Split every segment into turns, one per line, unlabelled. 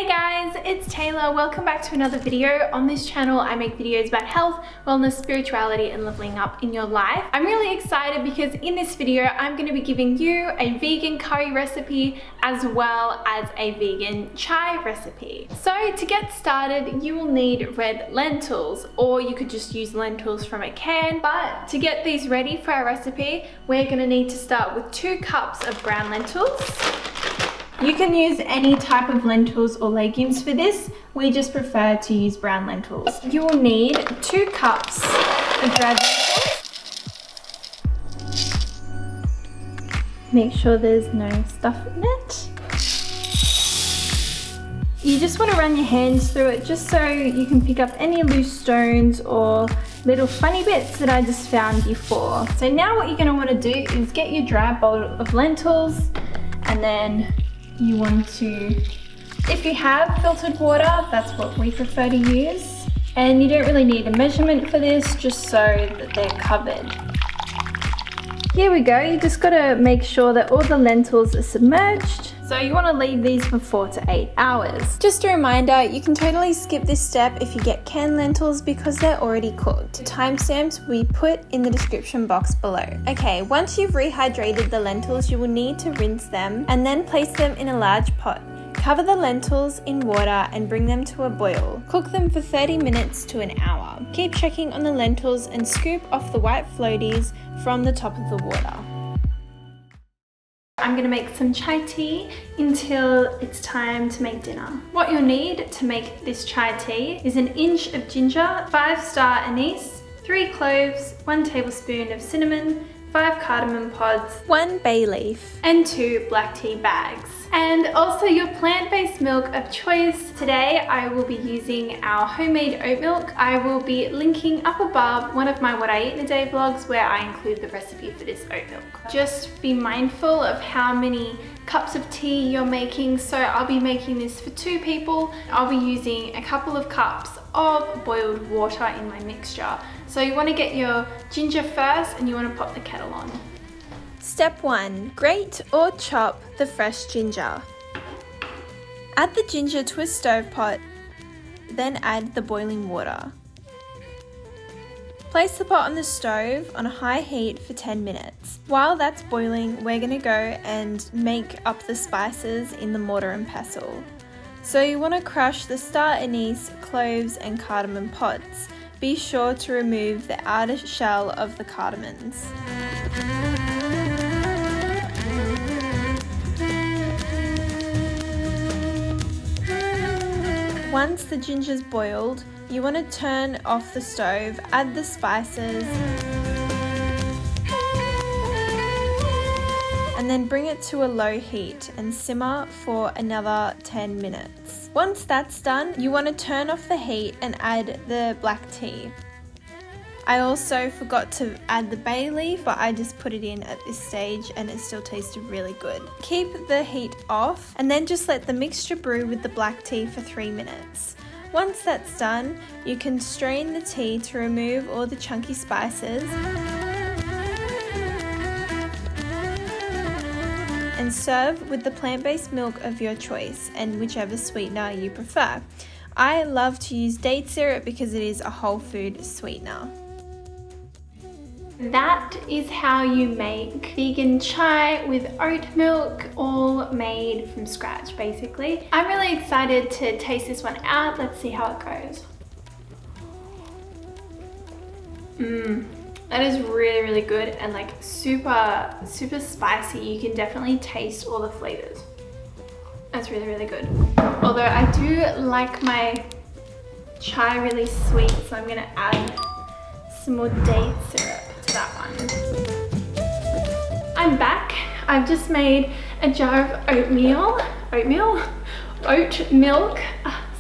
Hey guys, it's Taylor. Welcome back to another video. On this channel, I make videos about health, wellness, spirituality, and leveling up in your life. I'm really excited because in this video, I'm going to be giving you a vegan curry recipe as well as a vegan chai recipe. So to get started, you will need red lentils, or you could just use lentils from a can. But to get these ready for our recipe, we're going to need to start with 2 cups of brown lentils. You can use any type of lentils or legumes for this. We just prefer to use brown lentils. You will need 2 cups of dried lentils. Make sure there's no stuff in it. You just want to run your hands through it just so you can pick up any loose stones or little funny bits that I just found before. So now what you're going to want to do is get your dry bowl of lentils, and then you want to, if you have filtered water, that's what we prefer to use. And you don't really need a measurement for this, just so that they're covered. Here we go, you just gotta make sure that all the lentils are submerged. So you wanna leave these for 4 to 8 hours. Just a reminder, you can totally skip this step if you get canned lentils because they're already cooked. Timestamps we put in the description box below. Okay, once you've rehydrated the lentils, you will need to rinse them and then place them in a large pot. Cover the lentils in water and bring them to a boil. Cook them for 30 minutes to an hour. Keep checking on the lentils and scoop off the white floaties from the top of the water. I'm gonna make some chai tea until it's time to make dinner. What you'll need to make this chai tea is 1 inch of ginger, 5 Star Anise, 3 cloves, 1 tablespoon of cinnamon, 5 cardamon pods, 1 bay leaf, and 2 black tea bags. And also your plant-based milk of choice. Today I will be using our homemade oat milk. I will be linking up above one of my What I Eat in a Day vlogs where I include the recipe for this oat milk. Just be mindful of how many cups of tea you're making. So I'll be making this for 2 people. I'll be using a couple of cups of boiled water in my mixture. So you want to get your ginger first and you want to pop the kettle on. Step 1. Grate or chop the fresh ginger. Add the ginger to a stovetop, then add the boiling water. Place the pot on the stove on a high heat for 10 minutes. While that's boiling, we're going to go and make up the spices in the mortar and pestle. So you want to crush the star anise, cloves and cardamon pods. Be sure to remove the outer shell of the cardamons. Once the ginger's boiled, you want to turn off the stove, add the spices, and then bring it to a low heat and simmer for another 10 minutes. Once that's done, you want to turn off the heat and add the black tea. I also forgot to add the bay leaf, but I just put it in at this stage and it still tasted really good. Keep the heat off and then just let the mixture brew with the black tea for 3 minutes. Once that's done, you can strain the tea to remove all the chunky spices and serve with the plant-based milk of your choice and whichever sweetener you prefer. I love to use date syrup because it is a whole food sweetener. That is how you make vegan chai with oat milk, all made from scratch basically. I'm really excited to taste this one out. Let's see how it goes. That is really, really good and like super, super spicy. You can definitely taste all the flavors. That's really, really good. Although I do like my chai really sweet, so I'm gonna add some more date syrup to that one. I'm back. I've just made a jar of oat milk.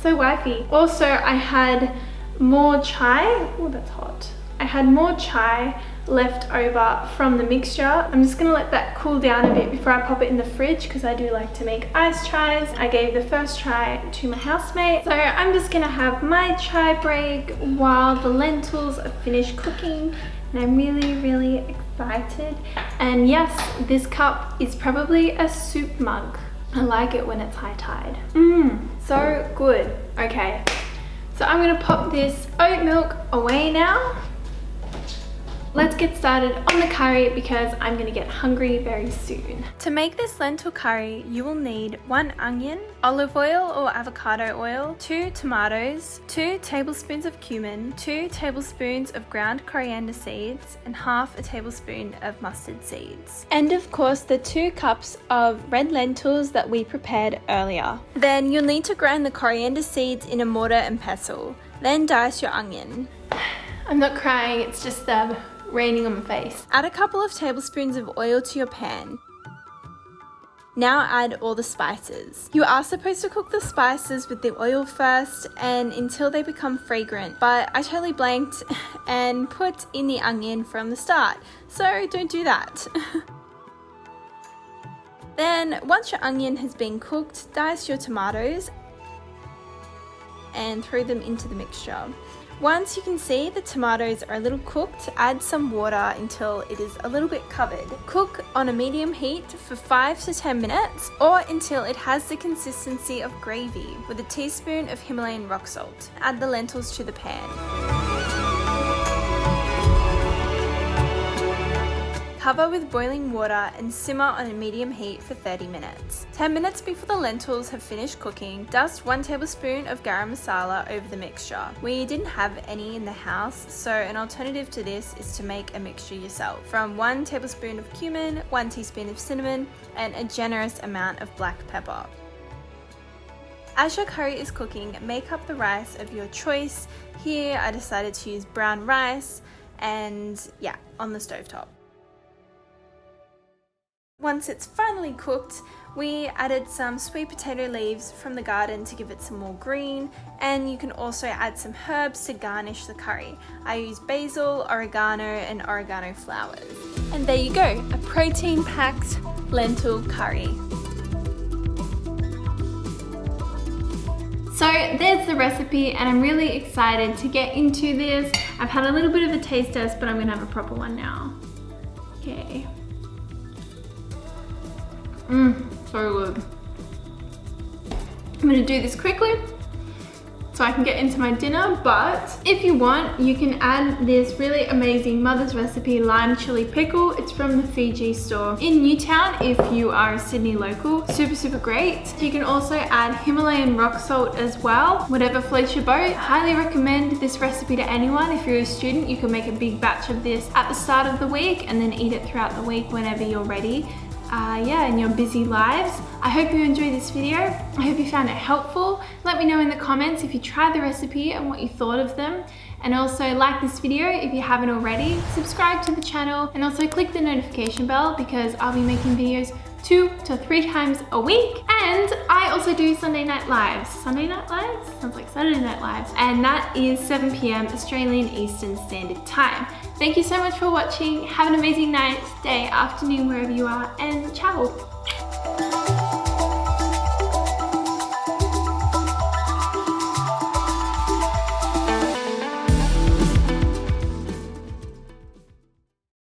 So wifey. Also, I had more chai. Oh, that's hot. I had more chai left over from the mixture. I'm just gonna let that cool down a bit before I pop it in the fridge because I do like to make iced chais. I gave the first chai to my housemate. So I'm just gonna have my chai break while the lentils are finished cooking. And I'm really, really excited. And yes, this cup is probably a soup mug. I like it when it's high tide. So gonna pop this oat milk away now. Let's get started on the curry because I'm gonna get hungry very soon. To make this lentil curry, you will need 1 onion, olive oil or avocado oil, 2 tomatoes, 2 tablespoons of cumin, 2 tablespoons of ground coriander seeds, and half a tablespoon of mustard seeds. And of course the 2 cups of red lentils that we prepared earlier. Then you'll need to grind the coriander seeds in a mortar and pestle. Then dice your onion. I'm not crying, it's just raining on my face. Add a couple of tablespoons of oil to your pan. Now add all the spices. You are supposed to cook the spices with the oil first and until they become fragrant, but I totally blanked and put in the onion from the start, so don't do that. Then once your onion has been cooked, dice your tomatoes and throw them into the mixture. Once you can see the tomatoes are a little cooked, add some water until it is a little bit covered. Cook on a medium heat for 5 to 10 minutes or until it has the consistency of gravy with a teaspoon of Himalayan rock salt. Add the lentils to the pan. Cover with boiling water and simmer on a medium heat for 30 minutes. 10 minutes before the lentils have finished cooking, dust 1 tablespoon of garam masala over the mixture. We didn't have any in the house, so an alternative to this is to make a mixture yourself from 1 tablespoon of cumin, 1 teaspoon of cinnamon, and a generous amount of black pepper. As your curry is cooking, make up the rice of your choice. Here I decided to use brown rice and on the stovetop. Once it's finally cooked, we added some sweet potato leaves from the garden to give it some more green, and you can also add some herbs to garnish the curry. I use basil, oregano, and oregano flowers. And there you go, a protein-packed lentil curry. So there's the recipe and I'm really excited to get into this. I've had a little bit of a taste test, but I'm gonna have a proper one now. Okay. So good. I'm gonna do this quickly so I can get into my dinner, but if you want, you can add this really amazing mother's recipe lime chili pickle. It's from the Fiji store in Newtown if you are a Sydney local. Super great. You can also add Himalayan rock salt as well, whatever floats your boat. Highly recommend this recipe to anyone. If you're a student, you can make a big batch of this at the start of the week and then eat it throughout the week whenever you're ready. In your busy lives. I hope you enjoyed this video. I hope you found it helpful. Let me know in the comments if you tried the recipe and what you thought of them. And also like this video if you haven't already. Subscribe to the channel and also click the notification bell because I'll be making videos 2 to 3 times a week. And I also do Sunday Night Lives. Sunday Night Lives? Sounds like Saturday Night Lives. And that is 7 p.m. Australian Eastern Standard Time. Thank you so much for watching. Have an amazing night, day, afternoon, wherever you are, and ciao.